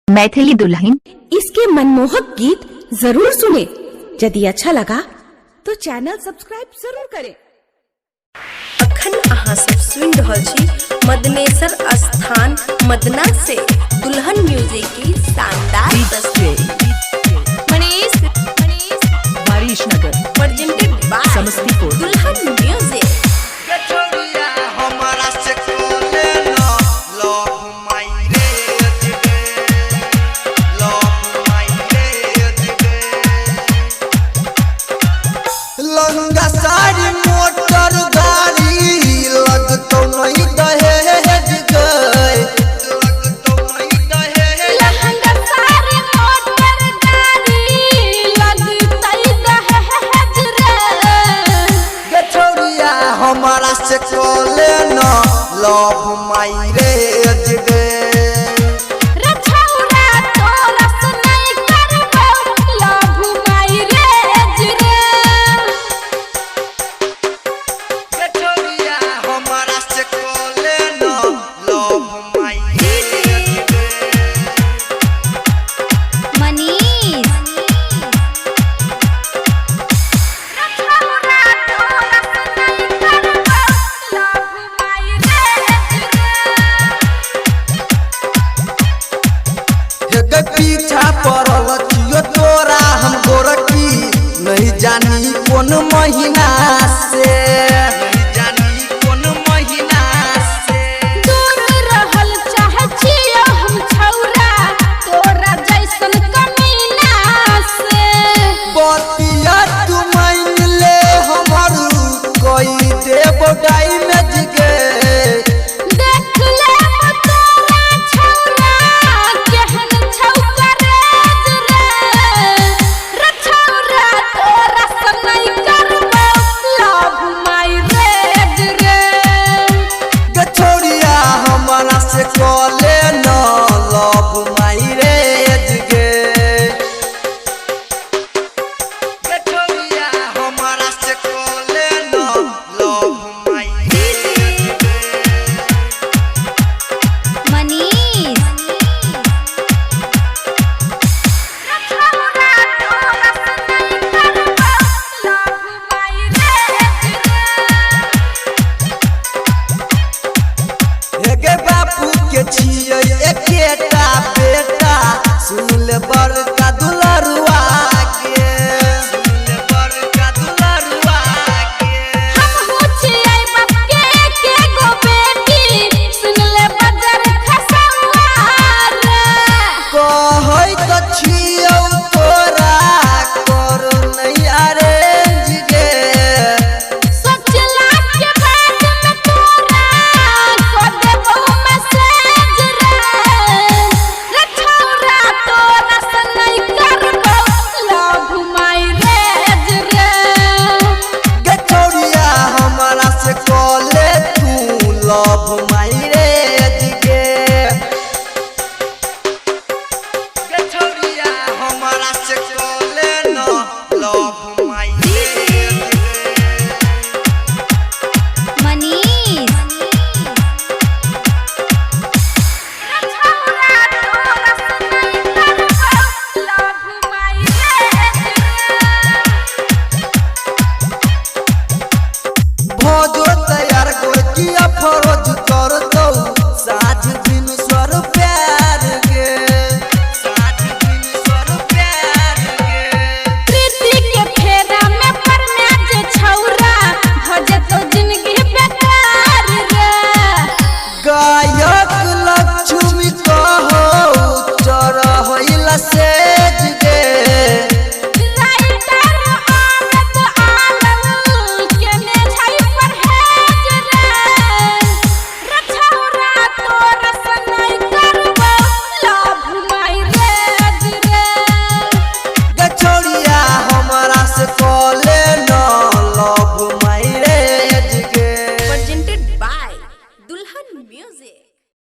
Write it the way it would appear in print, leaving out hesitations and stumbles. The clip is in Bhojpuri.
मैथिली दुल्हन। इसके मनमोहक गीत जरूर सुने। यदि अच्छा लगा तो चैनल सब्सक्राइब जरूर करें। अखन अहाँ सब सुन रहल छी मदनेश्वर स्थान मदना से दुल्हन म्यूजिक की शानदार तस्वीर। मनीष नगर प्रेजेंटेड बाय समस्तीपुर दुल्हन म्यूजिक। लंगा साड़ी मोटर गाड़ी लगतो नहीं दहेज गए, लगतो नहीं दहेज। लहंगा साड़ी मोटर गाड़ी लगतै दहेज रे। गे छोरिया हमारा से कोले न लव मैरेज गे। रे छौरा तोरा से नहीं करबो लव मैरेज रे। गे छोरिया हमारा से कोले न लव मैरेज गे। मनीष गे पीछा पड़ल छियो तोरा हम गोरकी नहीं जानी कौन महीना से।